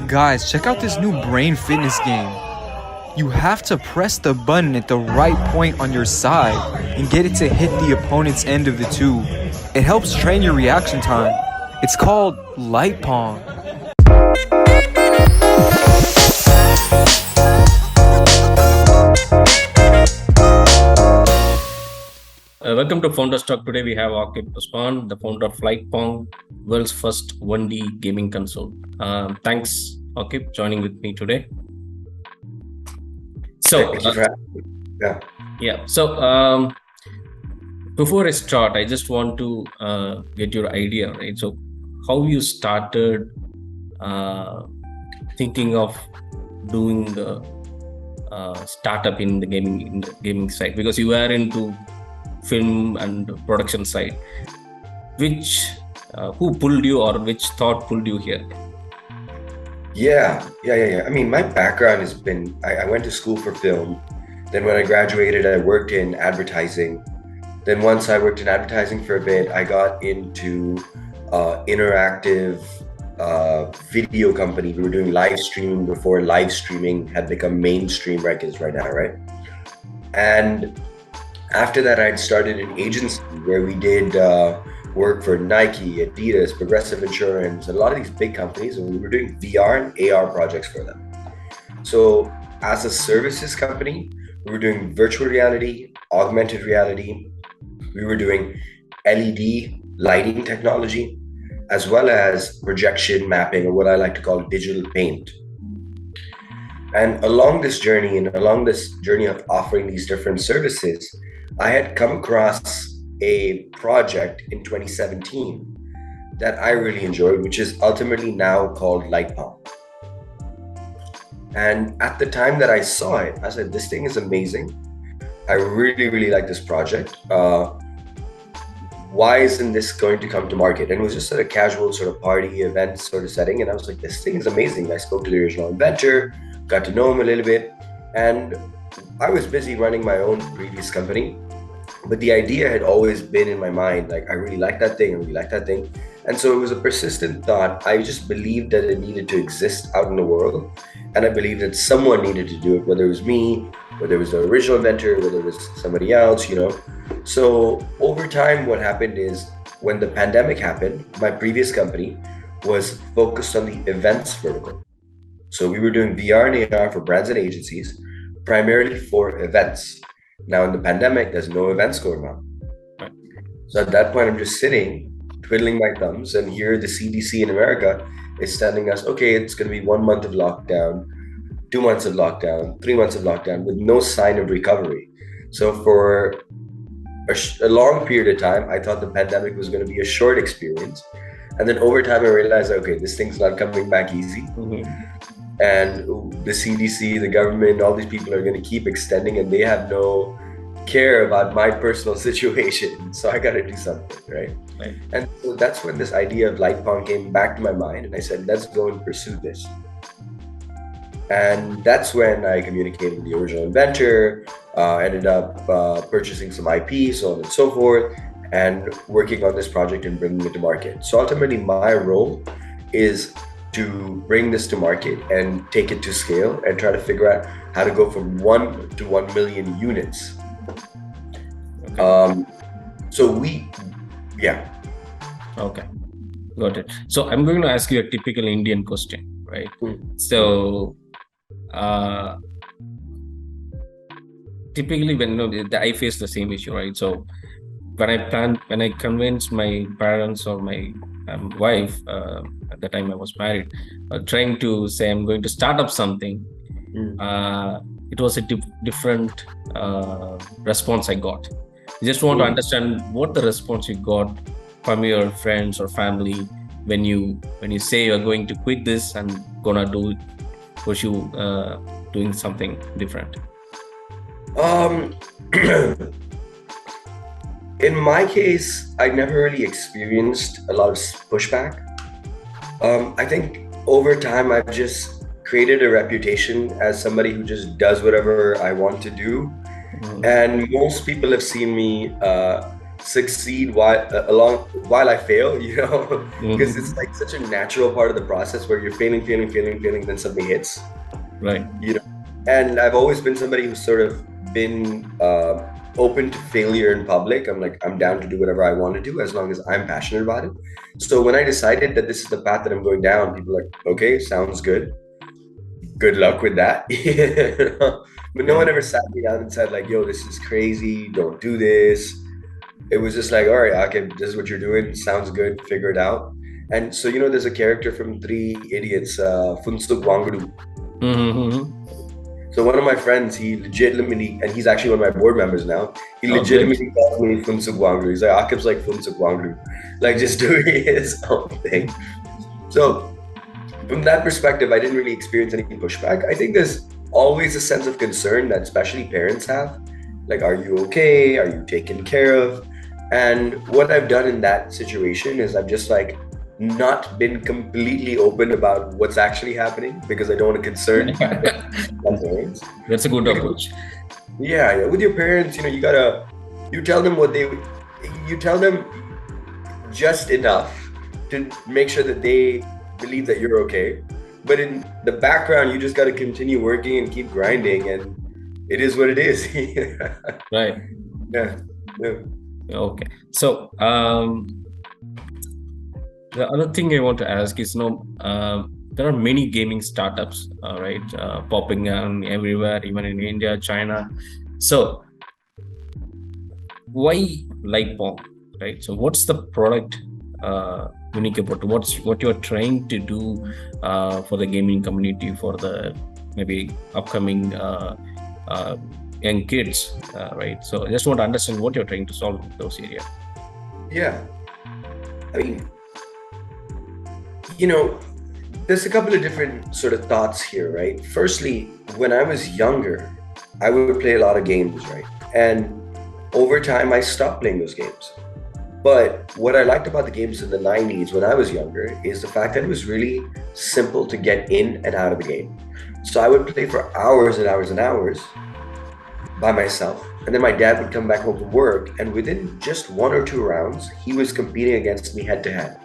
Guys, check out this new brain fitness game. You have to press the button at the right point on your side and get it to hit the opponent's end of the tube. It helps train your reaction time. It's called Light Pong. Welcome to Founders Talk. Today we have Aaqib Usman, the founder of Light Pong, world's first 1D gaming console. Thanks, Aaqib, joining with me today. So, before I start, I just want to get your idea, right? So, how you started thinking of doing the startup in the gaming side, because you are into film and production side. Who pulled you, or which thought pulled you here? Yeah. I mean, my background has been, I went to school for film. Then when I graduated, I worked in advertising. Then once I worked in advertising for a bit, I got into interactive video company. We were doing live streaming before live streaming had become mainstream like it is right now, right? And after that, I'd started an agency where we did work for Nike, Adidas, Progressive Insurance, and a lot of these big companies, and we were doing VR and AR projects for them. So as a services company, we were doing virtual reality, augmented reality, we were doing LED lighting technology, as well as projection mapping, or what I like to call digital paint. And along this journey of offering these different services, I had come across a project in 2017 that I really enjoyed, which is ultimately now called Light Pong. And at the time that I saw it, I said, this thing is amazing. I really, really like this project. Why isn't this going to come to market? And it was just at a casual sort of party event sort of setting. And I was like, this thing is amazing. I spoke to the original inventor, got to know him a little bit. And I was busy running my own previous company, but the idea had always been in my mind, like, I really like that thing. And so it was a persistent thought. I just believed that it needed to exist out in the world. And I believed that someone needed to do it, whether it was me, whether it was the original inventor, whether it was somebody else, So over time, what happened is when the pandemic happened, my previous company was focused on the events vertical. So we were doing VR and AR for brands and agencies, primarily for events. Now in the pandemic, there's no events going on. So at that point, I'm just sitting, twiddling my thumbs, and here the CDC in America is telling us, okay, it's going to be 1 month of lockdown, 2 months of lockdown, 3 months of lockdown, with no sign of recovery. So for a long period of time, I thought the pandemic was going to be a short experience. And then over time, I realized, okay, this thing's not coming back easy. And the CDC, the government, all these people are going to keep extending, and they have no care about my personal situation. So I got to do something, right? And so that's when this idea of Light Pong came back to my mind, and I said, let's go and pursue this. And that's when I communicated with the original inventor, ended up purchasing some IP, so on and so forth, and working on this project and bringing it to market. So ultimately, my role is to bring this to market and take it to scale and try to figure out how to go from 1 to 1 million units. Okay. Okay, got it. So I'm going to ask you a typical Indian question, right? So typically when I face the same issue, right? So when I convinced my parents or my wife, at the time I was married, trying to say I'm going to start up something, it was a different response I got. I just want to understand what the response you got from your friends or family when you say you're going to quit this and gonna pursue doing something different. In my case, I never really experienced a lot of pushback. I think over time, I've just created a reputation as somebody who just does whatever I want to do. And most people have seen me succeed while I fail, because it's like such a natural part of the process where you're failing, then something hits, Right. And I've always been somebody who's sort of been open to failure in public. I'm down to do whatever I want to do as long as I'm passionate about it. So when I decided that this is the path that I'm going down, people were like, okay, sounds good. Good luck with that. But no one ever sat me down and said like, yo, this is crazy. Don't do this. It was just like, all right, Aaqib, this is what you're doing. Sounds good. Figure it out. And so, there's a character from Three Idiots, Funsuk Wangadu. So one of my friends, he legitimately, and he's actually one of my board members now, he legitimately calls me Funsuk Wangadu. He's like, Aaqib's like Funsuk Wangadu, like just doing his own thing. So from that perspective, I didn't really experience any pushback. I think there's always a sense of concern that especially parents have. Like, are you okay? Are you taken care of? And what I've done in that situation is I've just like not been completely open about what's actually happening because I don't want to concern my parents. That's a good approach. Yeah. With your parents, you tell them just enough to make sure that they believe that you're okay. But in the background, you just got to continue working and keep grinding, and it is what it is. Right. Yeah. Okay. So the other thing I want to ask is, there are many gaming startups, right, popping on everywhere, even in India, China. So why Light Pong, right? So what's the product unique about what you're trying to do for the gaming community, for the maybe upcoming young kids, right? So I just want to understand what you're trying to solve in those areas. Yeah. I mean, there's a couple of different sort of thoughts here, right? Firstly, when I was younger, I would play a lot of games, right? And over time, I stopped playing those games. But what I liked about the games in the 90s when I was younger is the fact that it was really simple to get in and out of the game. So I would play for hours and hours and hours by myself. And then my dad would come back home from work, and within just 1 or 2 rounds, he was competing against me head to head.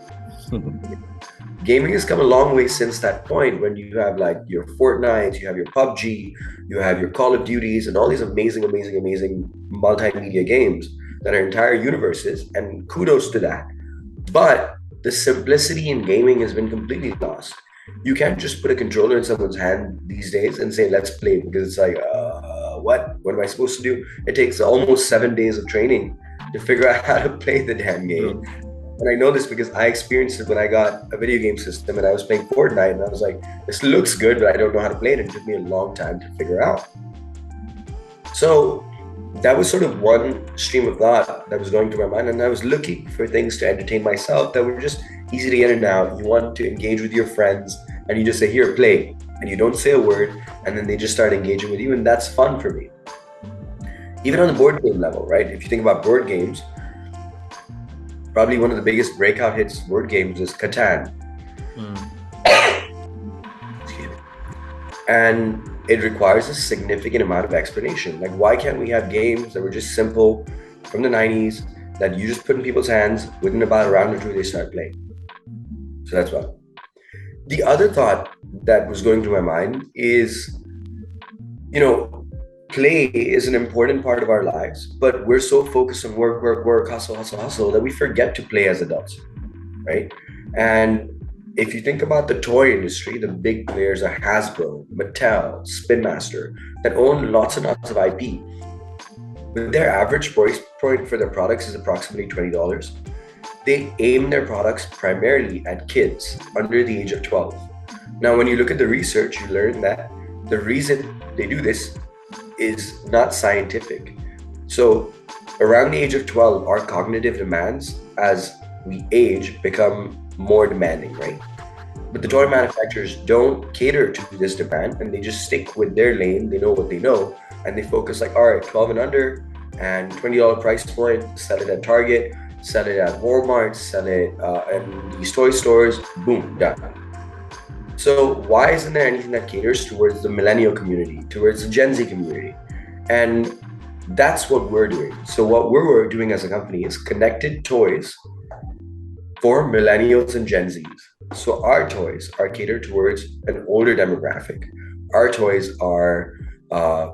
Gaming has come a long way since that point, when you have like your Fortnite, you have your PUBG, you have your Call of Duties, and all these amazing multimedia games that are entire universes, and kudos to that. But the simplicity in gaming has been completely lost. You can't just put a controller in someone's hand these days and say, let's play, because it's like, what am I supposed to do? It takes almost 7 days of training to figure out how to play the damn game. And I know this because I experienced it when I got a video game system and I was playing Fortnite, and I was like, this looks good, but I don't know how to play it. It took me a long time to figure out. So that was sort of one stream of thought that was going through my mind, and I was looking for things to entertain myself that were just easy to get in and out. You want to engage with your friends, and you just say, here, play, and you don't say a word, and then they just start engaging with you, and that's fun for me. Even on the board game level, right? If you think about board games, probably one of the biggest breakout hits board games is Catan. Excuse me. And it requires a significant amount of explanation. Like, why can't we have games that were just simple from the 90s that you just put in people's hands, within about a round or two, they start playing? So that's one. The other thought that was going through my mind is, play is an important part of our lives, but we're so focused on work, hustle, that we forget to play as adults, right? And if you think about the toy industry, the big players are Hasbro, Mattel, Spin Master, that own lots and lots of IP. But their average price point for their products is approximately $20. They aim their products primarily at kids under the age of 12. Now, when you look at the research, you learn that the reason they do this is not scientific. So around the age of 12, our cognitive demands as we age become more demanding, right? But the toy manufacturers don't cater to this demand, and they just stick with their lane. They know what they know, and they focus like, all right, 12 and under, and $20 price point, sell it at Target, sell it at Walmart, sell it in these toy stores, boom, done. So why isn't there anything that caters towards the millennial community, towards the Gen Z community? And That's what we're doing. So what we're doing as a company is connected toys for millennials and Gen Zs. So our toys are catered towards an older demographic. Our toys are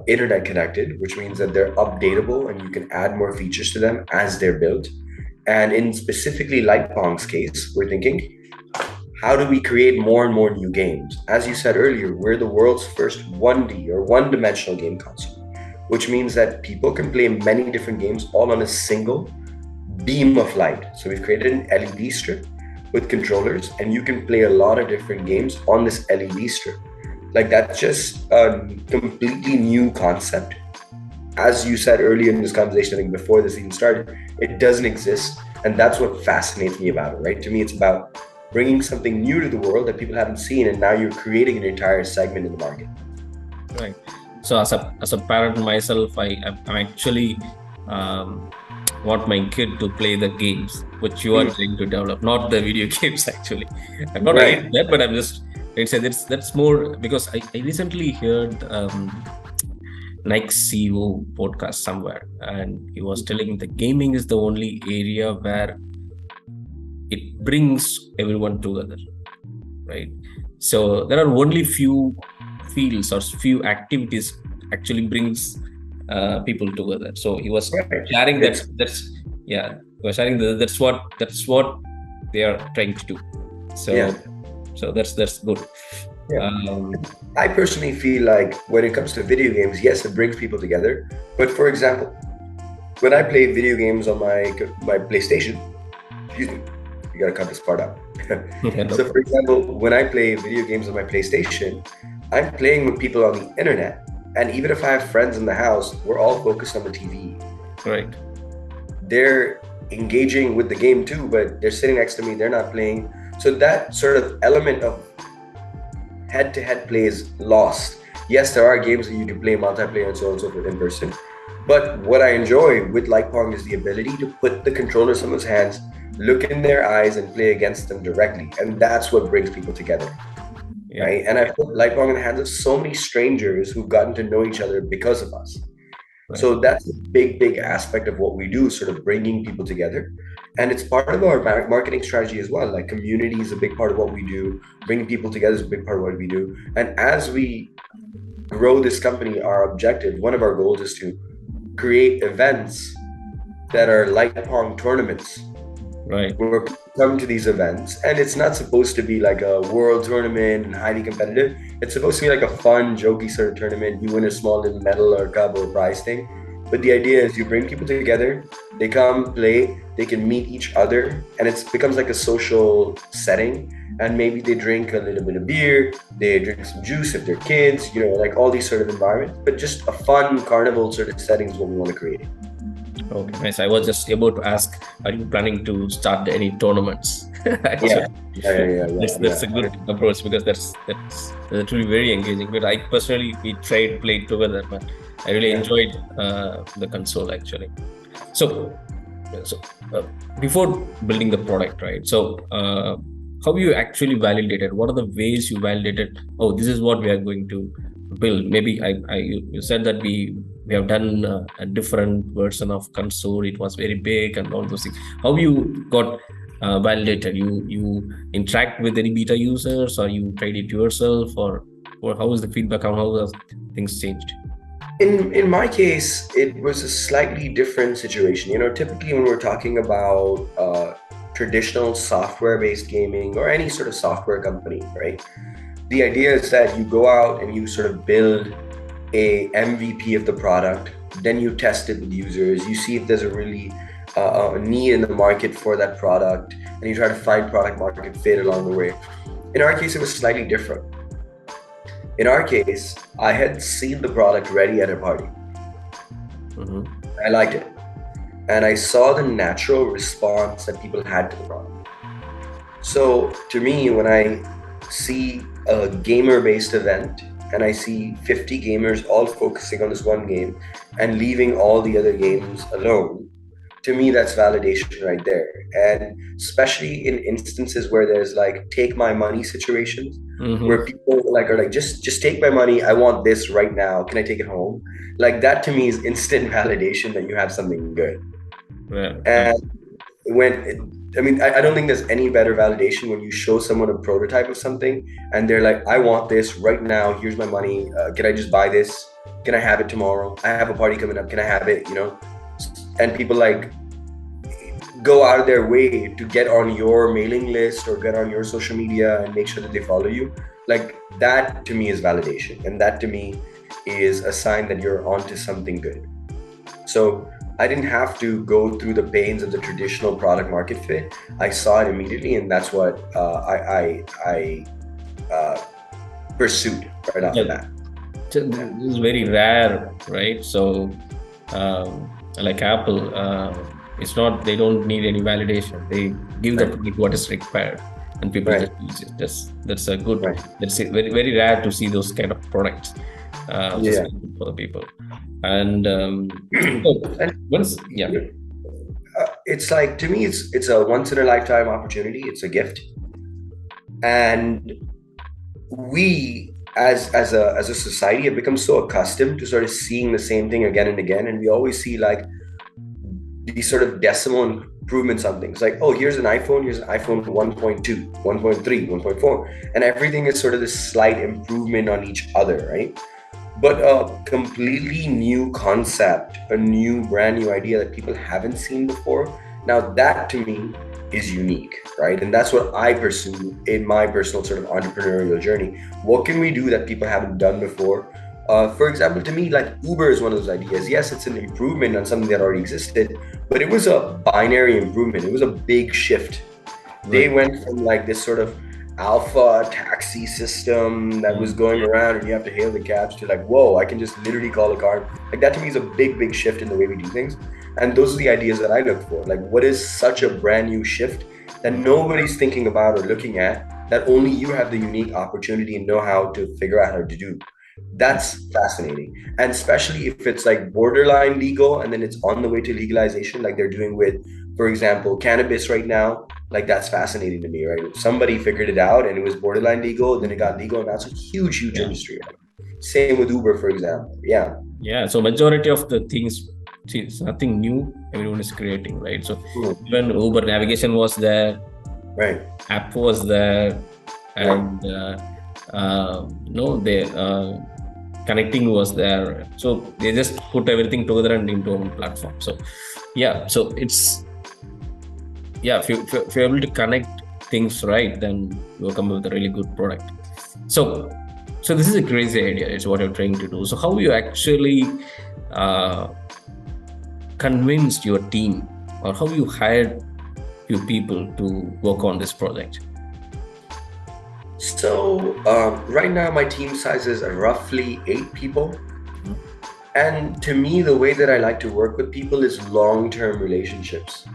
internet connected, which means that they're updatable and you can add more features to them as they're built. And in specifically Light Pong's case, we're thinking, how do we create more and more new games? As you said earlier, we're the world's first 1D or one-dimensional game console, which means that people can play many different games all on a single beam of light. So we've created an LED strip with controllers, and you can play a lot of different games on this LED strip. Like, that's just a completely new concept. As you said earlier in this conversation, I think before this even started, it doesn't exist. And that's what fascinates me about it, right? To me, it's about bringing something new to the world that people haven't seen, and now you're creating an entire segment in the market. Right. So as a parent myself, I'm actually want my kid to play the games which you are trying to develop, not the video games. Actually, I'm not against that, but I'm just that's more because I recently heard Nike CEO podcast somewhere, and he was telling the gaming is the only area where it brings everyone together, right? So there are only few fields or few activities actually brings people together. So he was sharing that's what they are trying to do. So that's good. I personally feel like when it comes to video games, yes, it brings people together. But for example, when I play video games on my PlayStation, excuse me, you gotta cut this part out. So for example, when I play video games on my PlayStation, I'm playing with people on the internet. And even if I have friends in the house, we're all focused on the TV. Right. They're engaging with the game too, but they're sitting next to me, they're not playing. So that sort of element of head-to-head play is lost. Yes, there are games that you can play multiplayer and so on and so forth in person. But what I enjoy with Light Pong is the ability to put the controller in someone's hands, look in their eyes, and play against them directly. And that's what brings people together. Right? And I put Light Pong in the hands of so many strangers who've gotten to know each other because of us. Right. So that's a big aspect of what we do, sort of bringing people together. And it's part of our marketing strategy as well. Like, community is a big part of what we do. Bringing people together is a big part of what we do. And as we grow this company, our objective, one of our goals is to create events that are Light Pong tournaments. Right. Where people come to these events, and it's not supposed to be like a world tournament and highly competitive. It's supposed to be like a fun, jokey sort of tournament. You win a small little medal or cup or prize thing. But the idea is you bring people together, they come play, they can meet each other, and it becomes like a social setting. And maybe they drink a little bit of beer, they drink some juice if they're kids, like all these sort of environments. But just a fun carnival sort of setting is what we want to create. Okay, nice. I was just about to ask, are you planning to start any tournaments? Yeah. That's a good approach, because that's truly very engaging. But I personally, we played together, but I really enjoyed the console actually. So before building the product, right? So how you actually validated? What are the ways you validated? Oh, this is what we are going to build. Maybe you said that we have done a different version of console. It was very big and all those things. How you got validated? You interact with any beta users, or you tried it yourself, or how was the feedback? How have things changed? In my case, it was a slightly different situation. Typically when we're talking about traditional software-based gaming or any sort of software company, right? The idea is that you go out and you sort of build a MVP of the product, then you test it with users, you see if there's a really need in the market for that product, and you try to find product market fit along the way. In our case, it was slightly different. In our case, I had seen the product ready at a party. Mm-hmm. I liked it. And I saw the natural response that people had to the product. So to me, when I see a gamer-based event and I see 50 gamers all focusing on this one game and leaving all the other games alone, to me, that's validation right there. And especially in instances where there's like take my money situations, where people like are like, just take my money. I want this right now. Can I take it home? Like that to me is instant validation that you have something good. And I don't think there's any better validation when you show someone a prototype of something and they're like, I want this right now. Here's my money. Can I just buy this? Can I have it tomorrow? I have a party coming up. Can I have it? And people like go out of their way to get on your mailing list or get on your social media and make sure that they follow you. Like that to me is validation. And that to me is a sign that you're onto something good. So I didn't have to go through the pains of the traditional product market fit. I saw it immediately, and that's what I pursued right after that. This is very rare, right? So, like Apple, it's not, they don't need any validation. They give the product what is required, and people just use it. That's a good. That's very very rare to see those kind of products. For the people. And it's like, to me, it's a once in a lifetime opportunity. It's a gift, and we as a society have become so accustomed to sort of seeing the same thing again and again, and we always see like these sort of decimal improvements on things. Like, oh, here's an iPhone 1.2, 1.3, 1.4, and everything is sort of this slight improvement on each other, right? But a completely new concept, a new brand new idea that people haven't seen before. Now that to me is unique, right? And that's what I pursue in my personal sort of entrepreneurial journey. What can we do that people haven't done before? For example, to me, like Uber is one of those ideas. Yes, it's an improvement on something that already existed, but it was a binary improvement. It was a big shift. They went from like this sort of alpha taxi system that was going around and you have to hail the cabs to like, whoa, I can just literally call a car. Like that to me is a big shift in the way we do things. And those are the ideas that I look for. Like, what is such a brand new shift that nobody's thinking about or looking at, that only you have the unique opportunity and know how to figure out how to do? That's fascinating. And especially if it's like borderline legal and then it's on the way to legalization, like they're doing with, for example, cannabis right now. Like that's fascinating to me, right? Somebody figured it out and it was borderline legal, then it got legal, and that's a huge industry. Same with Uber, for example. So majority of the things, see, it's nothing new everyone is creating, right? So even Uber navigation was there, right? App was there, and connecting was there. So they just put everything together and into one platform. So it's if you're able to connect things right, then you'll come up with a really good product. So this is a crazy idea. It's what you're trying to do. So how you actually convinced your team, or how you hired few people to work on this project? So right now my team size is roughly 8 people. And to me, the way that I like to work with people is long-term relationships.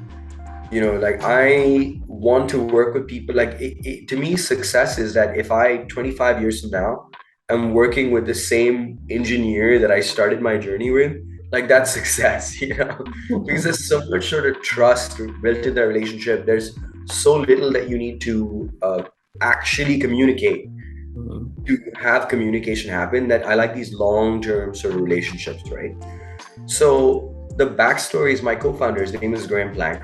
Like I want to work with people. Like to me, success is that if I 25 years from now, I'm working with the same engineer that I started my journey with, like that's success, because there's so much sort of trust built in the relationship. There's so little that you need to actually communicate to have communication happen, that I like these long-term sort of relationships, right? So the backstory is my co-founder, his name is Graham Plank.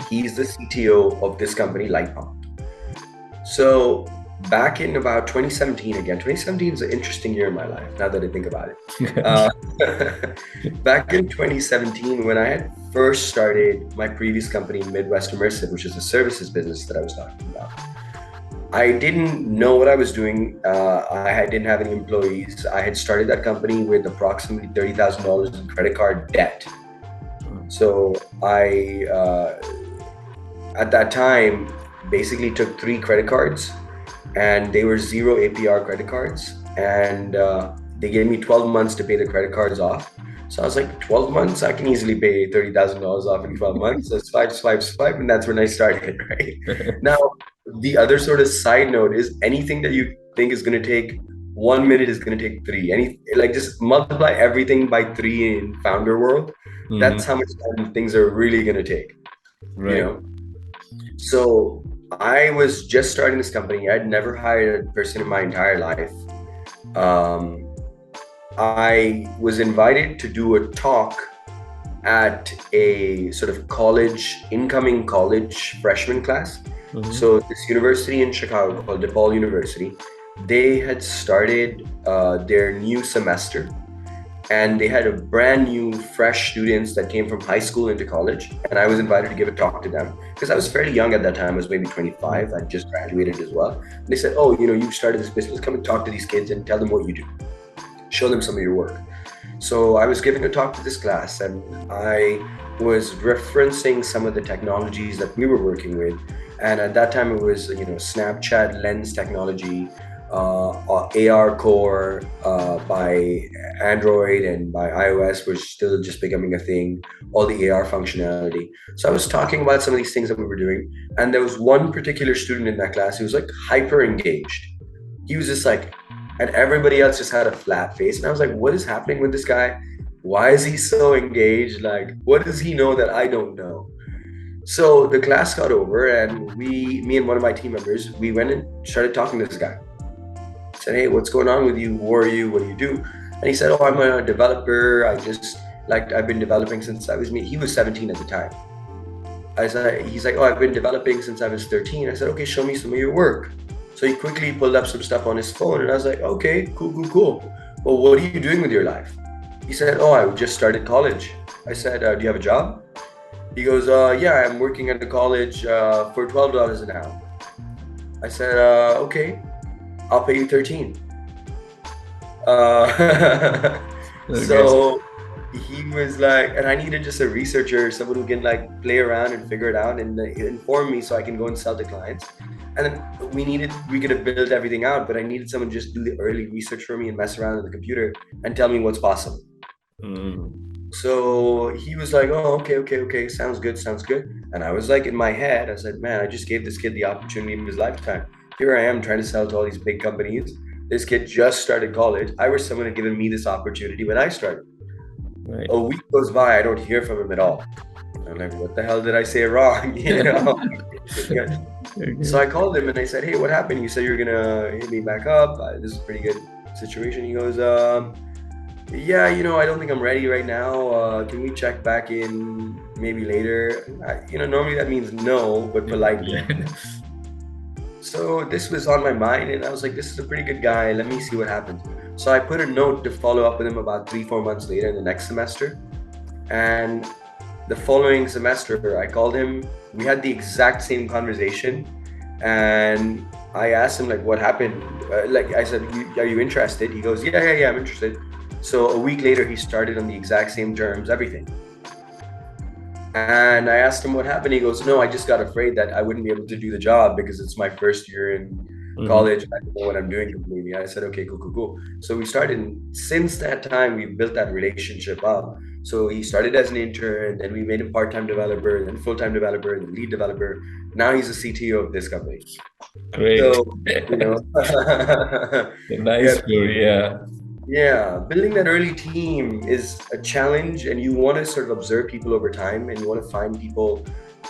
He's the CTO of this company, Light Pong. So back in about 2017, 2017 is an interesting year in my life, now that I think about it. Back in 2017, when I had first started my previous company, Midwest Immersive, which is a services business that I was talking about, I didn't know what I was doing. I didn't have any employees. I had started that company with approximately $30,000 in credit card debt. So I, at that time, basically took 3 credit cards, and they were 0 APR credit cards, and they gave me 12 months to pay the credit cards off. So I was like, 12 months, I can easily pay $30,000 off in 12 months. So swipe, and that's when I started, right? Now, the other sort of side note is anything that you think is going to take 1 minute is going to take 3. Just multiply everything by 3 in founder world. That's how much time things are really going to take, right? So I was just starting this company. I'd never hired a person in my entire life. Um, I was invited to do a talk at a sort of incoming college freshman class. So this university in Chicago called DePaul University, they had started their new semester, and they had a brand new fresh students that came from high school into college, and I was invited to give a talk to them because I was fairly young at that time. I was maybe 25. I just graduated as well. And they said, oh, you've started this business, come and talk to these kids and tell them what you do, show them some of your work. So I was giving a talk to this class, and I was referencing some of the technologies that we were working with. And at that time, it was Snapchat lens technology, AR core by Android and by iOS was still just becoming a thing. All the AR functionality. So I was talking about some of these things that we were doing, and there was one particular student in that class who was like hyper engaged. He was just like, and everybody else just had a flat face. And I was like, what is happening with this guy? Why is he so engaged? Like, what does he know that I don't know? So the class got over, and me and one of my team members, we went and started talking to this guy. I said, hey, what's going on with you? Who are you? What do you do? And he said, oh, I'm a developer. I've been developing since he was 17 at the time. He's like, oh, I've been developing since I was 13. I said, okay, show me some of your work. So he quickly pulled up some stuff on his phone, and I was like, okay, cool. Well, what are you doing with your life? He said, oh, I just started college. I said, do you have a job? He goes, yeah, I'm working at the college for $12 an hour. I said, okay, I'll pay you 13. So he was like, and I needed just a researcher, someone who can like play around and figure it out and inform me so I can go and sell to clients. And then we could have built everything out, but I needed someone to just do the early research for me and mess around with the computer and tell me what's possible. So he was like, oh, okay, sounds good. And I was like, in my head, I said, man, I just gave this kid the opportunity of his lifetime. Here I am trying to sell to all these big companies. This kid just started college. I wish someone had given me this opportunity when I started. Right. A week goes by, I don't hear from him at all. I'm like, what the hell did I say wrong? So I called him and I said, hey, what happened? You said you're gonna hit me back up. This is a pretty good situation. He goes, yeah, I don't think I'm ready right now. Can we check back in maybe later? Normally that means no, but politely. Yeah. So this was on my mind, and I was like, this is a pretty good guy. Let me see what happens. So I put a note to follow up with him about 3-4 months later in the next semester. And the following semester, I called him. We had the exact same conversation. And I asked him, like, what happened? I said, are you interested? He goes, yeah, I'm interested. So a week later, he started on the exact same terms, everything. And I asked him what happened. He goes, no, I just got afraid that I wouldn't be able to do the job because it's my first year in college. I don't know what I'm doing completely. I said, okay, cool. So we started, and since that time, we built that relationship up. So he started as an intern, then we made him part-time developer, then full-time developer, then lead developer. Now he's the CTO of this company. Great. So, nice story, yeah. Yeah, building that early team is a challenge, and you want to sort of observe people over time, and you want to find people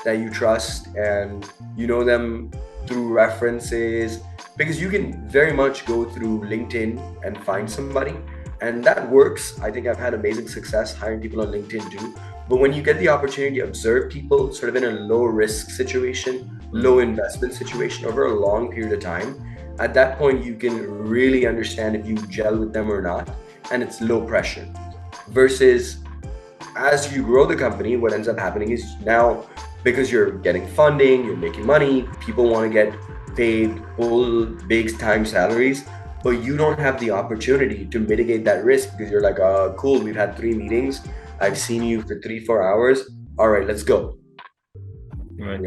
that you trust and you know them through references, because you can very much go through LinkedIn and find somebody, and that works. I think I've had amazing success hiring people on LinkedIn too. But when you get the opportunity to observe people sort of in a low risk situation, low investment situation over a long period of time, at that point, you can really understand if you gel with them or not, and it's low pressure. Versus as you grow the company, what ends up happening is now, because you're getting funding, you're making money, people want to get paid full big time salaries, but you don't have the opportunity to mitigate that risk because you're like, cool, we've had 3 meetings. I've seen you for 3-4 hours. All right, let's go. Right.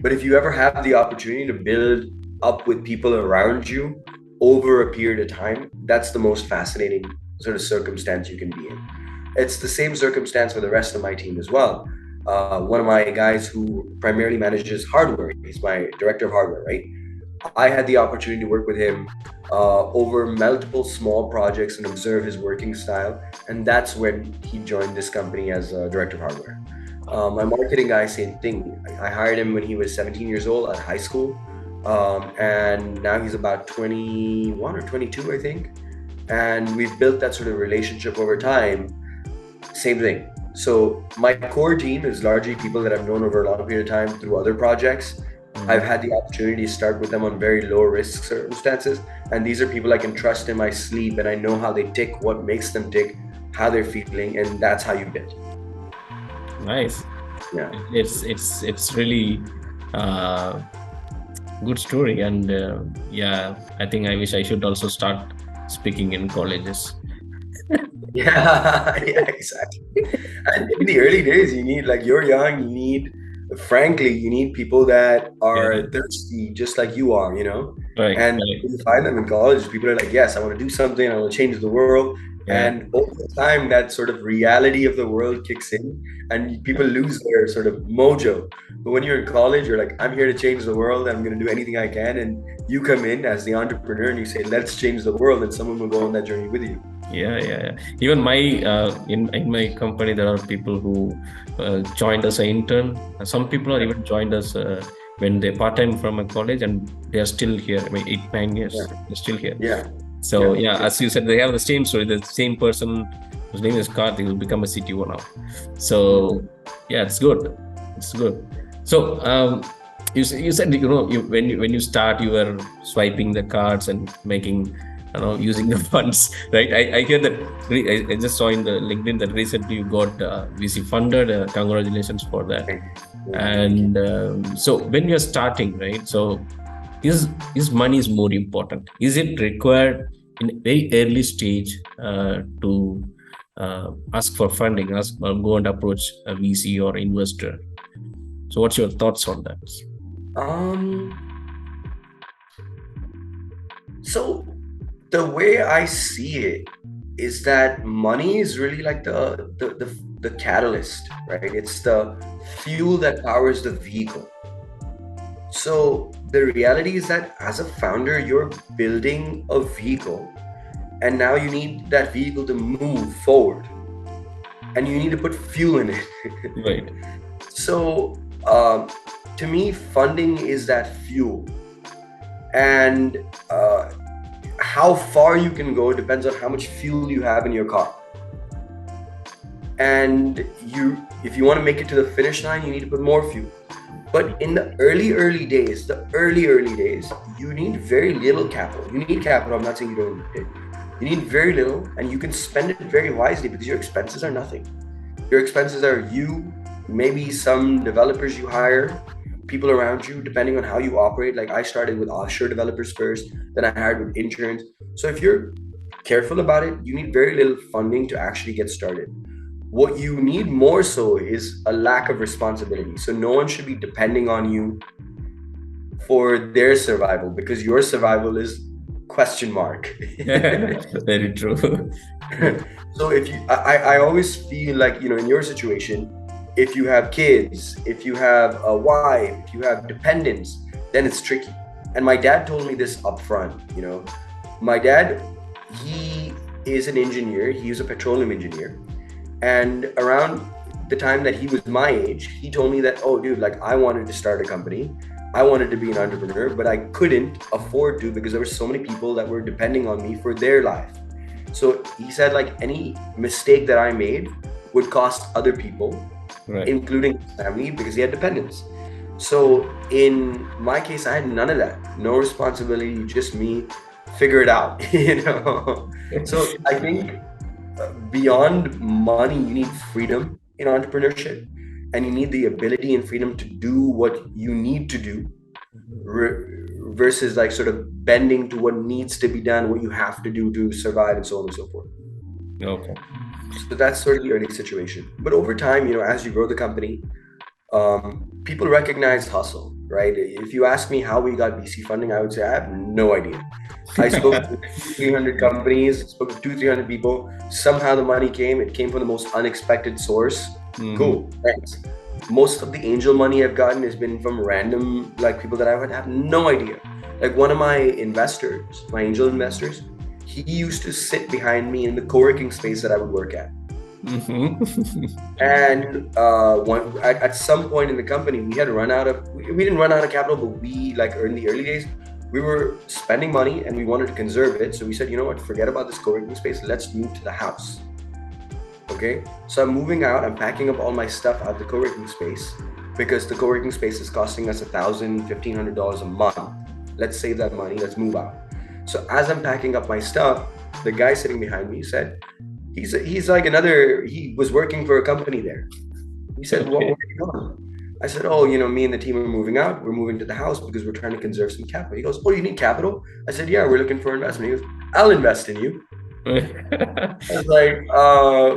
But if you ever have the opportunity to build up with people around you over a period of time, that's the most fascinating sort of circumstance you can be in. It's the same circumstance for the rest of my team as well. One of my guys who primarily manages hardware, he's my director of hardware, right? I had the opportunity to work with him over multiple small projects and observe his working style. And that's when he joined this company as a director of hardware. My marketing guy, same thing. I hired him when he was 17 years old at high school. And now he's about 21 or 22, I think. And we've built that sort of relationship over time. Same thing. So my core team is largely people that I've known over a long period of time through other projects. I've had the opportunity to start with them on very low risk circumstances. And these are people I can trust in my sleep, and I know how they tick, what makes them tick, how they're feeling, and that's how you build. Nice. Yeah. It's really good story, and yeah, I think I wish I should also start speaking in colleges. Yeah, exactly. And in the early days, you need, like, you're young, frankly, you need people that are thirsty, just like you are, Right. And you find them in college, people are like, yes, I want to do something, I want to change the world. Yeah. And over time, that sort of reality of the world kicks in, and people lose their sort of mojo. But when you're in college, you're like, I'm here to change the world, I'm going to do anything I can. And you come in as the entrepreneur and you say, let's change the world, and someone will go on that journey with you. Yeah. Even my in my company, there are people who joined as an intern. Some people are even joined us when they're part-time from a college, and they are still here. I mean, 8-9 years, they're still here. Yeah. So as you said, they have the same story. The same person whose name is Karthik will become a CTO now. So yeah, it's good. It's good. So you said when you start, you were swiping the cards and making, using the funds, right? I hear that. I just saw in the LinkedIn that recently you got VC funded. Congratulations for that. And so when you're starting, right? So is money is more important? Is it required in a very early stage to ask for funding, or go and approach a VC or investor? So what's your thoughts on that? So the way I see it is that money is really like the catalyst, right? It's the fuel that powers the vehicle. So the reality is that as a founder, you're building a vehicle, and now you need that vehicle to move forward, and you need to put fuel in it. Right. So to me, funding is that fuel, and how far you can go depends on how much fuel you have in your car. And if you want to make it to the finish line, you need to put more fuel. But in the early days, you need very little capital. You need capital. I'm not saying you don't need it. You need very little, and you can spend it very wisely because your expenses are nothing. Your expenses are you, maybe some developers you hire, people around you, depending on how you operate. Like, I started with offshore developers first, then I hired with interns. So if you're careful about it, you need very little funding to actually get started. What you need more so is a lack of responsibility. So no one should be depending on you for their survival, because your survival is question mark. Very true. So I always feel like, in your situation, if you have kids, if you have a wife, if you have dependents, then it's tricky. And my dad told me this upfront. My dad, he is an engineer. He is a petroleum engineer. And around the time that he was my age, he told me that, oh, dude, like, I wanted to start a company. I wanted to be an entrepreneur, but I couldn't afford to because there were so many people that were depending on me for their life. So he said, like, any mistake that I made would cost other people, right, including family, because he had dependents. So in my case, I had none of that. No responsibility, just me, figure it out, So I think beyond money, you need freedom in entrepreneurship, and you need the ability and freedom to do what you need to do versus like sort of bending to what needs to be done, what you have to do to survive, and so on and so forth. Okay. So that's sort of the early situation. But over time, as you grow the company, people recognize hustle, right? If you ask me how we got VC funding, I would say I have no idea. I spoke to 300 companies, spoke to 200-300 people. Somehow the money came. It came from the most unexpected source. Cool, thanks. Most of the angel money I've gotten has been from random, like, people that I would have no idea. Like, one of my investors, my angel investors, he used to sit behind me in the co-working space that I would work at. And at some point in the company, we had run out of, we didn't run out of capital, but we, like in the early days, we were spending money and we wanted to conserve it. So we said, you know what, forget about this co-working space. Let's move to the house. Okay. So I'm moving out. I'm packing up all my stuff out of the co-working space because the co-working space is costing us $1,000, $1,500 a month. Let's save that money. Let's move out. So as I'm packing up my stuff, the guy sitting behind me said, he's like he was working for a company there. He said, what are you doing? I said, oh, me and the team are moving out. We're moving to the house because we're trying to conserve some capital. He goes, oh, you need capital? I said, yeah, we're looking for investment. He goes, I'll invest in you. I was like,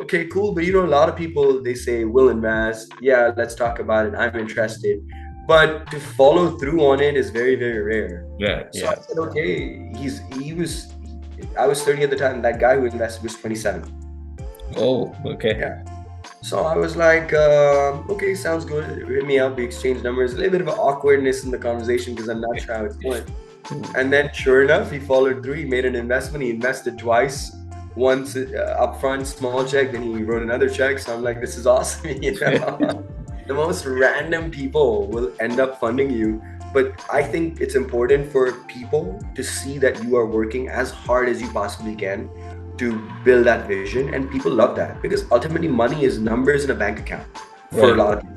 okay, cool. But a lot of people, they say, we'll invest. Yeah, let's talk about it. I'm interested. But to follow through on it is very, very rare. So I said, okay, I was 30 at the time. That guy who invested was 27. Oh, okay. Yeah. So I was like, okay, sounds good. Hit me up. We exchanged numbers. A little bit of an awkwardness in the conversation because I'm not sure how it's going. And then sure enough, he followed through. He made an investment. He invested twice. Once upfront, small check. Then he wrote another check. So I'm like, this is awesome. The most random people will end up funding you. But I think it's important for people to see that you are working as hard as you possibly can to build that vision. And people love that because ultimately money is numbers in a bank account for a lot of people,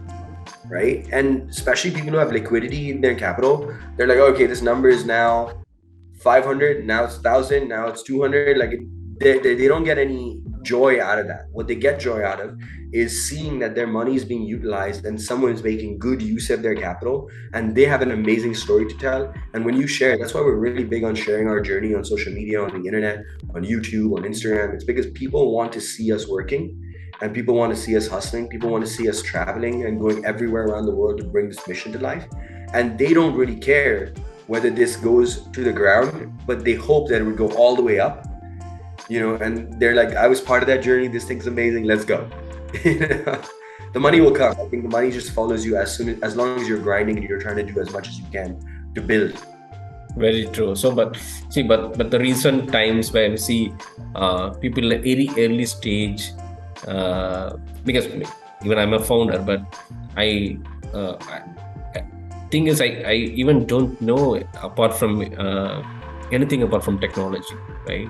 right? And especially people who have liquidity in their capital, they're like, okay, this number is now 500, now it's 1,000, now it's 200. Like they don't get any joy out of that. What they get joy out of is seeing that their money is being utilized and someone is making good use of their capital and they have an amazing story to tell. And when you share, that's why we're really big on sharing our journey on social media, on the internet, on YouTube, on Instagram. It's because people want to see us working and people want to see us hustling. People want to see us traveling and going everywhere around the world to bring this mission to life. And they don't really care whether this goes to the ground, but they hope that it would go all the way up. And they're like, I was part of that journey. This thing's amazing. Let's go. The money will come. I think the money just follows you as long as you're grinding and you're trying to do as much as you can to build. Very true. So, but the recent times where we see people at very early stage, because even I'm a founder, but I thing is, I even don't know apart from anything apart from technology, right?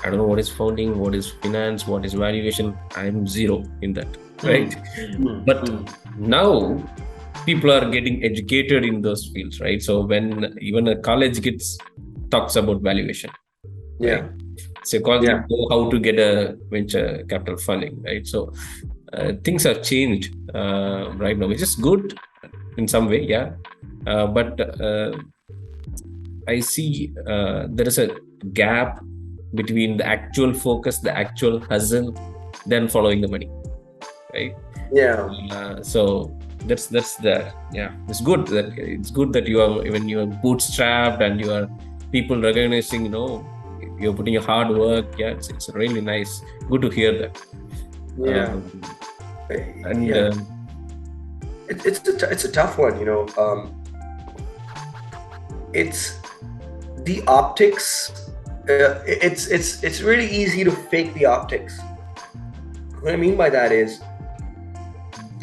I don't know what is founding, what is finance, what is valuation. I'm zero in that, right? But now people are getting educated in those fields, right? So when even a college talks about valuation, right? So how to get a venture capital funding, right? So things have changed right now, which is good in some way, but I see there is a gap between the actual focus, the actual hustle, then following the money, right? So that's there. It's good that you are, when you are bootstrapped and you are people recognizing, you're putting your hard work. It's really nice. Good to hear that. It's a tough one. It's the optics. It's really easy to fake the optics. What I mean by that is,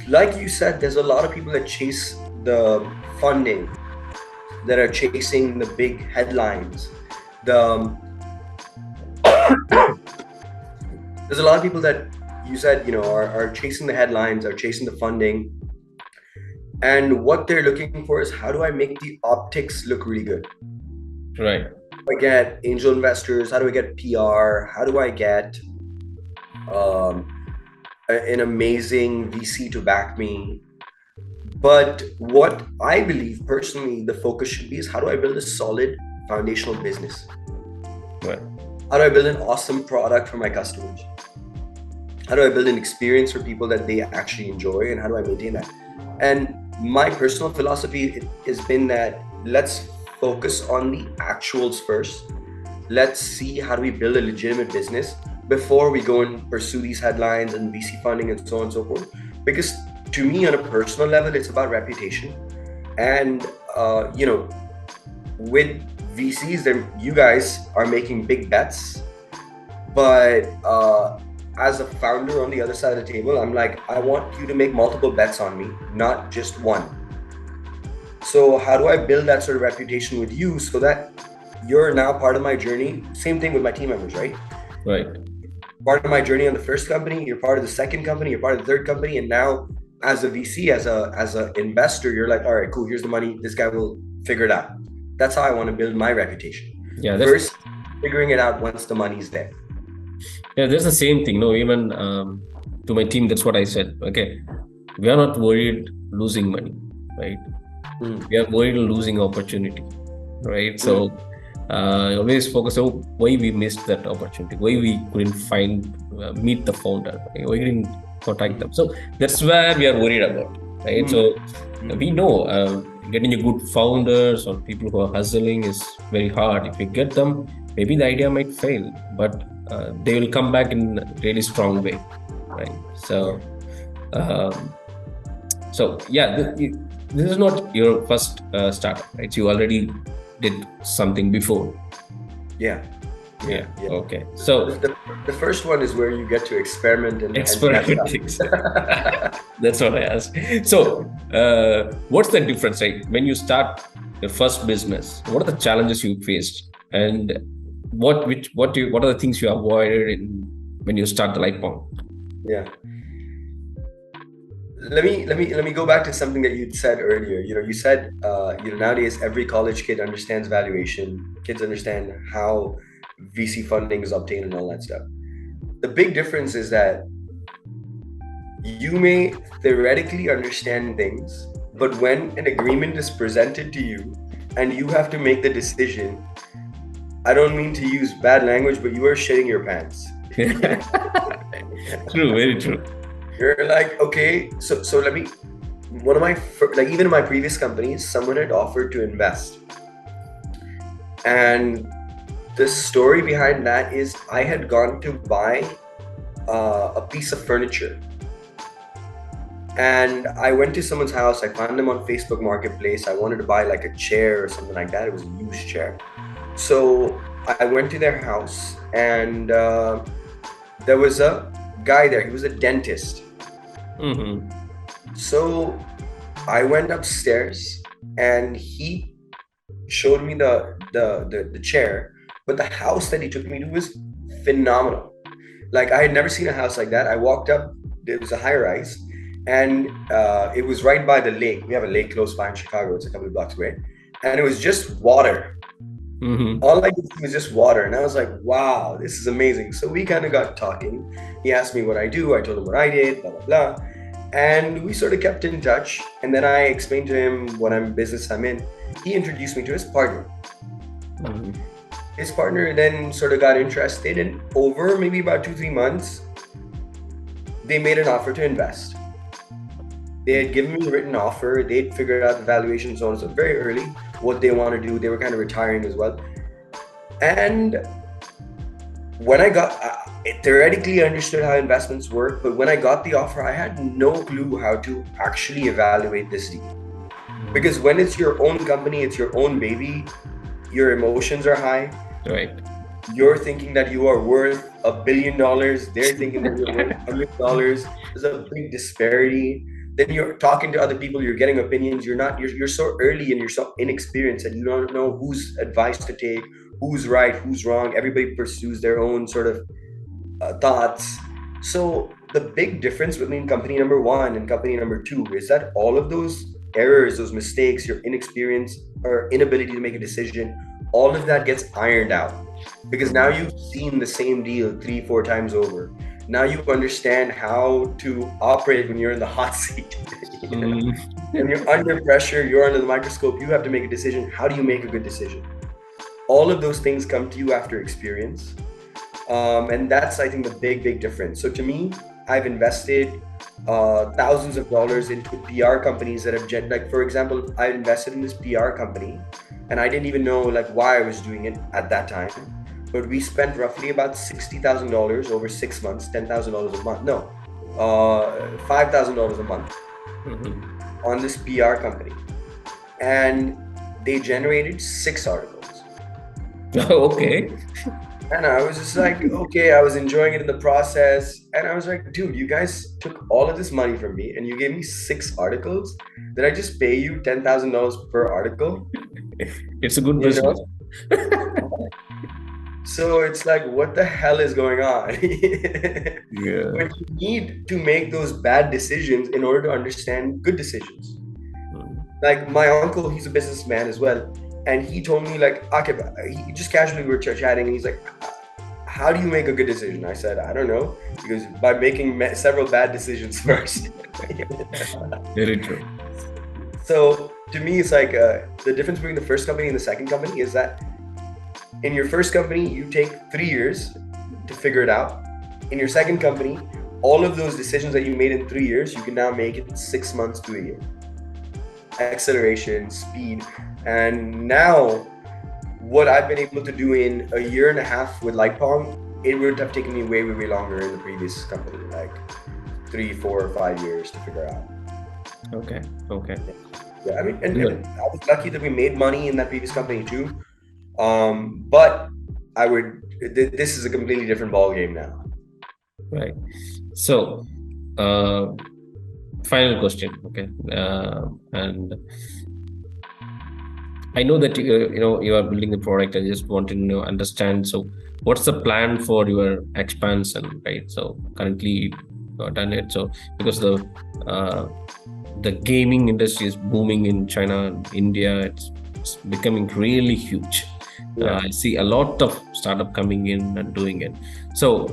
like you said, there's a lot of people that chase the funding, that are chasing the big headlines. There's a lot of people that you said, are chasing the headlines, are chasing the funding. And what they're looking for is, how do I make the optics look really good? Right. How do I get angel investors? How do I get PR? How do I get an amazing VC to back me? But what I believe personally the focus should be is, how do I build a solid foundational business? Right. How do I build an awesome product for my customers? How do I build an experience for people that they actually enjoy? And how do I maintain that? And my personal philosophy has been that let's focus on the actuals first. Let's see how do we build a legitimate business before we go and pursue these headlines and VC funding and so on and so forth. Because to me, on a personal level, it's about reputation. And, with VCs, you guys are making big bets. But as a founder on the other side of the table, I'm like, I want you to make multiple bets on me, not just one. So how do I build that sort of reputation with you so that you're now part of my journey? Same thing with my team members, right? Right. Part of my journey on the first company, you're part of the second company, you're part of the third company, and now as a VC, as a investor, you're like, all right, cool, here's the money, this guy will figure it out. That's how I want to build my reputation. Yeah. First, figuring it out once the money's there. Yeah, there's the same thing. No, even to my team, that's what I said. Okay, we are not worried losing money, right? We are worried losing opportunity, right? So always focus on why we missed that opportunity, why we couldn't meet the founder, why we didn't contact them. So that's where we are worried about, right? So we know getting a good founders or people who are hustling is very hard. If you get them, maybe the idea might fail, but they will come back in a really strong way, right? So, this is not your first startup, right? You already did something before. Yeah. Okay. So the first one is where you get to experiment and experiment. That's what I asked. So, what's the difference, right? When you start your first business, what are the challenges you faced, and what are the things you avoided when you start the Light Pong? Yeah. Let me go back to something that you'd said earlier. You said nowadays every college kid understands valuation. Kids understand how VC funding is obtained and all that stuff. The big difference is that you may theoretically understand things, but when an agreement is presented to you and you have to make the decision, I don't mean to use bad language, but you are shitting your pants. True, very true. You're like, okay, so let me, even in my previous companies, someone had offered to invest. And the story behind that is I had gone to buy a piece of furniture. And I went to someone's house, I found them on Facebook Marketplace. I wanted to buy like a chair or something like that. It was a used chair. So I went to their house and there was a guy there. He was a dentist. So I went upstairs and he showed me the chair, but the house that he took me to was phenomenal. Like I had never seen a house like that. I walked up, it was a high rise, and it was right by the lake. We have a lake close by in Chicago. It's a couple of blocks away, and it was just water. All I could see was just water, and I was like, wow, this is amazing. So we kind of got talking. He asked me what I do. I told him what I did, blah, blah, blah. And we sort of kept in touch. And then I explained to him what business I'm in. He introduced me to his partner. His partner then sort of got interested, and over maybe about 2-3 months, they made an offer to invest. They had given me a written offer. They'd figured out the valuation, so on. So very early, what they want to do. They were kind of retiring as well. And when I got, theoretically I understood how investments work, but when I got the offer, I had no clue how to actually evaluate this deal. Because when it's your own company, it's your own baby, your emotions are high. Right. You're thinking that you are worth $1 billion. They're thinking that you're worth $100. There's a big disparity. Then you're talking to other people, you're getting opinions. You're so early and you're so inexperienced that you don't know whose advice to take, who's right, who's wrong. Everybody pursues their own sort of thoughts. So the big difference between company number 1 and company number 2 is that all of those errors, those mistakes, your inexperience or inability to make a decision, all of that gets ironed out. Because now you've seen the same deal 3-4 times over. Now you understand how to operate when you're in the hot seat. When you're under pressure, you're under the microscope, you have to make a decision. How do you make a good decision? All of those things come to you after experience. And that's, I think, the big difference. So to me, I've invested thousands of dollars into PR companies that have, like, for example, I invested in this PR company and I didn't even know why I was doing it at that time. But we spent roughly about $60,000 over 6 months, $10,000 a month. No, $5,000 a month on this PR company. And they generated 6 articles. Okay. And I was just like, okay, I was enjoying it in the process. And I was like, dude, you guys took all of this money from me and you gave me 6 articles. Did I just pay you $10,000 per article? It's a good You know? business. So it's like, what the hell is going on? Yeah. But you need to make those bad decisions in order to understand good decisions. Like my uncle, he's a businessman as well. And he told me like, Aaqib, he just casually we were chatting and he's like, how do you make a good decision? I said, I don't know. He goes, by making several bad decisions first. Very true. So to me, it's like the difference between the first company and the second company is that in your first company, you take 3 years to figure it out. In your second company, all of those decisions that you made in 3 years, you can now make it 6 months to a year. Acceleration, speed. And now what I've been able to do in a year and a half with Light Pong, it would have taken me way, way, way longer in the previous company, like 3, 4, or 5 years to figure out. Okay. Yeah, I mean, and I was lucky that we made money in that previous company too. But this is a completely different ball game now. Right. So, final question. Okay. And I know that you are building the product. I just want to understand. So, what's the plan for your expansion? Right. So currently you have done it. So because the gaming industry is booming in China and India, it's becoming really huge. Yeah. I see a lot of startup coming in and doing it. So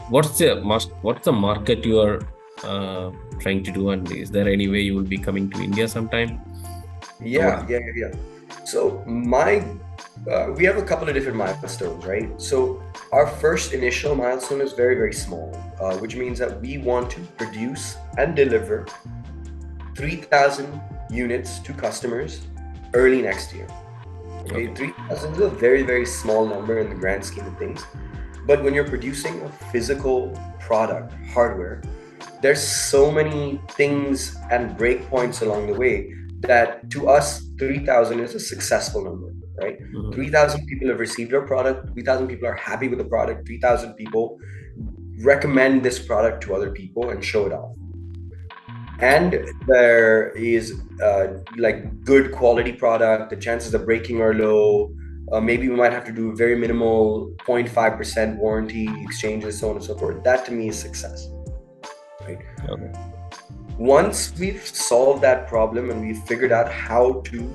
what's the market you are trying to do, and is there any way you will be coming to India sometime? Yeah. So we have a couple of different milestones, right? So our first initial milestone is very, very small, which means that we want to produce and deliver 3,000 units to customers early next year. Okay, 3,000 is a very, very small number in the grand scheme of things. But when you're producing a physical product, hardware, there's so many things and breakpoints along the way that to us, 3,000 is a successful number, right? 3,000 people have received our product, 3,000 people are happy with the product, 3,000 people recommend this product to other people and show it off. And there is like good quality product, the chances of breaking are low. Maybe we might have to do very minimal 0.5% warranty exchanges, so on and so forth. That to me is success, right? Okay. Once we've solved that problem and we've figured out how to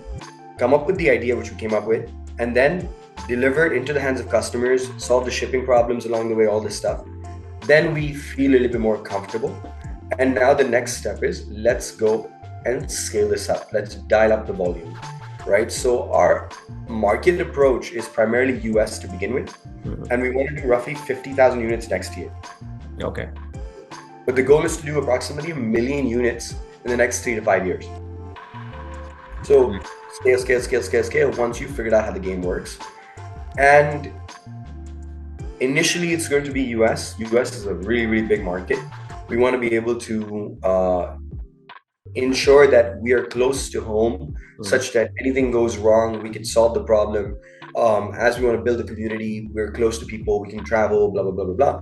come up with the idea which we came up with and then deliver it into the hands of customers, solve the shipping problems along the way, all this stuff, then we feel a little bit more comfortable. And now the next step is let's go and scale this up. Let's dial up the volume, right? So our market approach is primarily US to begin with, and we want to do roughly 50,000 units next year. Okay. But the goal is to do approximately 1 million units in the next 3 to 5 years. So scale once you've figured out how the game works. And initially it's going to be US. US is a really, really big market. We want to be able to ensure that we are close to home, such that anything goes wrong, we can solve the problem. As we want to build a community, we're close to people, we can travel, blah, blah, blah, blah, blah.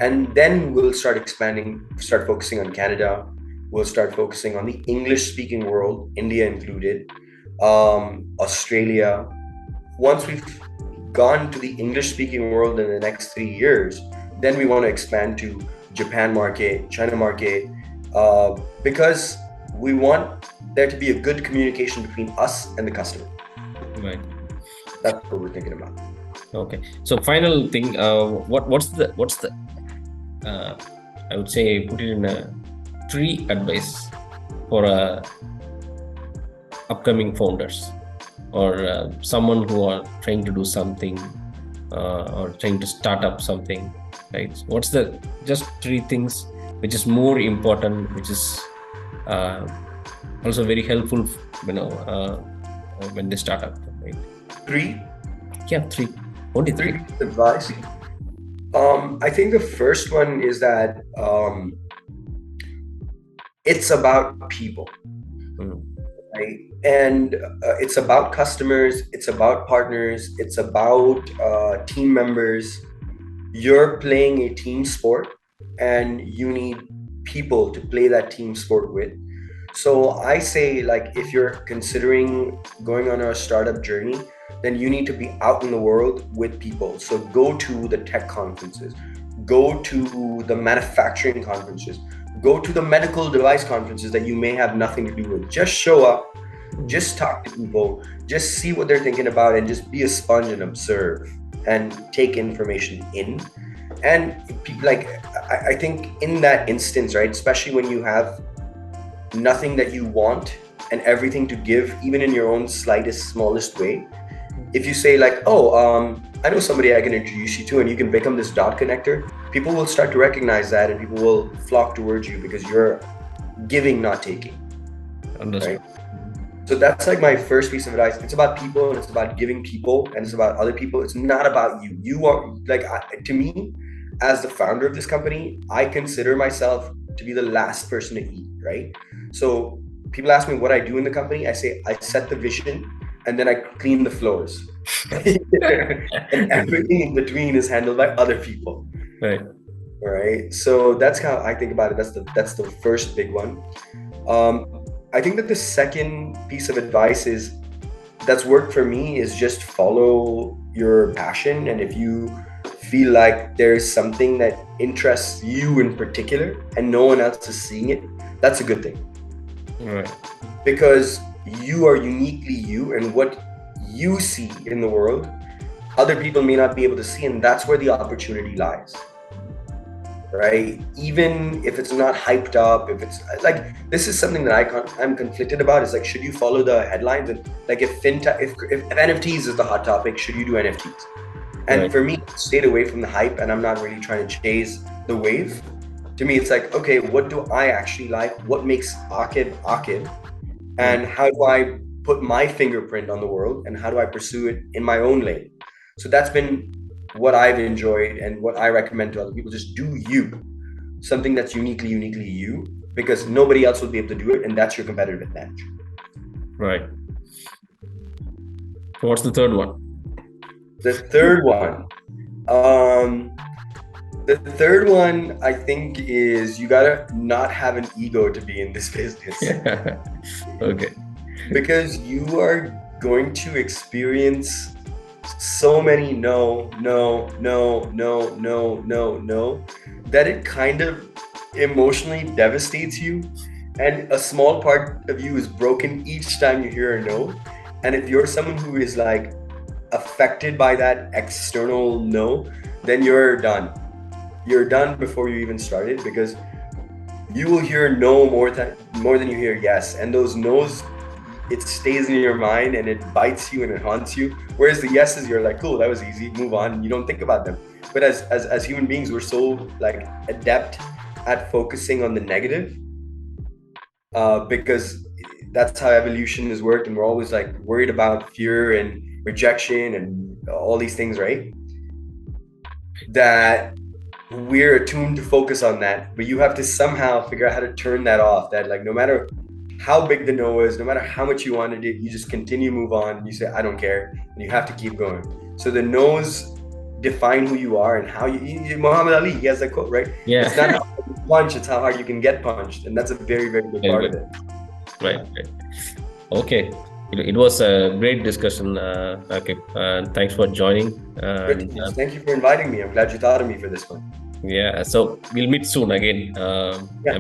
And then we'll start expanding, start focusing on Canada. We'll start focusing on the English-speaking world, India included, Australia. Once we've gone to the English-speaking world in the next 3 years, then we want to expand to Japan market, China market, because we want there to be a good communication between us and the customer. Right. That's what we're thinking about. Okay. So final thing, what's the I would say put it in a 3 advice for upcoming founders or someone who are trying to do something or trying to start up something, right? What's the just 3 things which is more important, which is also very helpful, when they start up, right? 3? Yeah, 3. Only 3. 3 advice. I think the first one is that it's about people. right? And it's about customers, it's about partners, it's about team members. You're playing a team sport, and you need people to play that team sport with. So I say, like, if you're considering going on a startup journey, then you need to be out in the world with people. So go to the tech conferences, go to the manufacturing conferences, go to the medical device conferences that you may have nothing to do with. Just show up, just talk to people, just see what they're thinking about, and just be a sponge and observe and take information in. And like, I think in that instance, right, especially when you have nothing that you want and everything to give, even in your own slightest, smallest way, if you say like, oh, I know somebody I can introduce you to, and you can become this dot connector, people will start to recognize that, and people will flock towards you because you're giving, not taking. Understood. Right? So that's like my first piece of advice. It's about people, and it's about giving people, and it's about other people. It's not about you. You are like, to me, as the founder of this company, I consider myself to be the last person to eat, right? So people ask me what I do in the company. I say I set the vision, and then I clean the floors. And everything in between is handled by other people. Right. Right. So that's how I think about it. That's the first big one. I think that the second piece of advice is that's worked for me is just follow your passion. And if you feel like there's something that interests you in particular and no one else is seeing it, that's a good thing. Right. Because you are uniquely you, and what you see in the world, other people may not be able to see, and that's where the opportunity lies. Right? Even if it's not hyped up, if it's like, this is something that I'm conflicted about. Is like, should you follow the headlines? And like, if NFTs is the hot topic, should you do NFTs? And Right. for me, I stayed away from the hype, and I'm not really trying to chase the wave. To me, it's like, okay, what do I actually like? What makes Aaqib? And how do I put my fingerprint on the world, and how do I pursue it in my own lane? So that's been what I've enjoyed, and what I recommend to other people. Just do you, something that's uniquely you, because nobody else will be able to do it, and that's your competitive advantage. Right. What's the third one? The third one, I think, is you gotta not have an ego to be in this business. Okay. Because you are going to experience so many no, that it kind of emotionally devastates you, and a small part of you is broken each time you hear a no. And if you're someone who is like affected by that external no, then you're done. You're done before you even started, because you will hear no more than you hear yes, and those no's, it stays in your mind and it bites you and it haunts you. Whereas the yeses, you're like, cool, that was easy, move on. You don't think about them. But as human beings, we're so like adept at focusing on the negative, because that's how evolution has worked, and we're always like worried about fear and rejection and all these things, right? That we're attuned to focus on that, but you have to somehow figure out how to turn that off. That like, no matter how big the no is, no matter how much you wanted it, you just continue, move on, and you say, I don't care, and you have to keep going. So the no's define who you are, and how you Muhammad Ali, he has that quote, right? Yeah. It's not how hard you punch, it's how hard you can get punched, and that's a very, very big part of it. Right. Okay. It was a great discussion, Aaqib. Thanks for joining. Thank you for inviting me. I'm glad you thought of me for this one. Yeah, so we'll meet soon again. Yeah.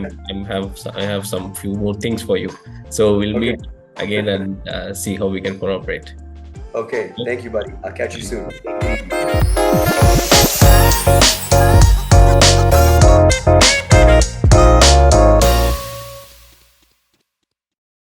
I have some few more things for you. So we'll Okay. meet again and see how we can cooperate. Okay, thank you, buddy. I'll catch you soon.